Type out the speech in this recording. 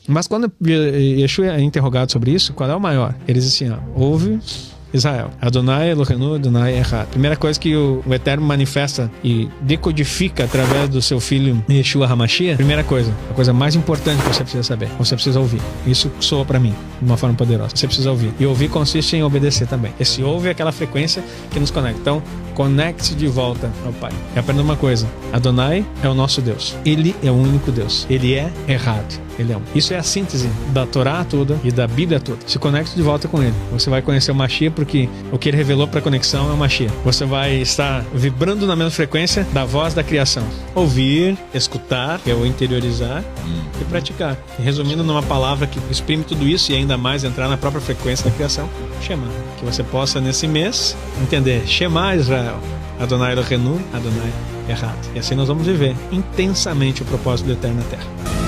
Mas quando Yeshua é interrogado sobre isso, qual é o maior? Ele diz assim, ouve Israel, Adonai Eloheinu, Adonai Echad. Primeira coisa que o Eterno manifesta e decodifica através do seu filho Yeshua HaMashiach, primeira coisa, a coisa mais importante que você precisa saber, você precisa ouvir. Isso soa para mim de uma forma poderosa. Você precisa ouvir. E ouvir consiste em obedecer também. Esse ouve é aquela frequência que nos conecta. Então, conecte-se de volta ao Pai. E aprenda uma coisa, Adonai é o nosso Deus. Ele é o único Deus. Ele é errado. Ele é um. Isso é a síntese da Torá toda e da Bíblia toda. Se conecte de volta com ele. Você vai conhecer o Mashiach porque o que ele revelou para a conexão é o Mashiach. Você vai estar vibrando na mesma frequência da voz da criação. Ouvir, escutar, que é o interiorizar e praticar. E resumindo numa palavra que exprime tudo isso e ainda mais entrar na própria frequência da criação, Shema. Que você possa nesse mês entender Shema Israel, Adonai Eloheinu, Adonai Echad. E assim nós vamos viver intensamente o propósito do Eterno na Terra.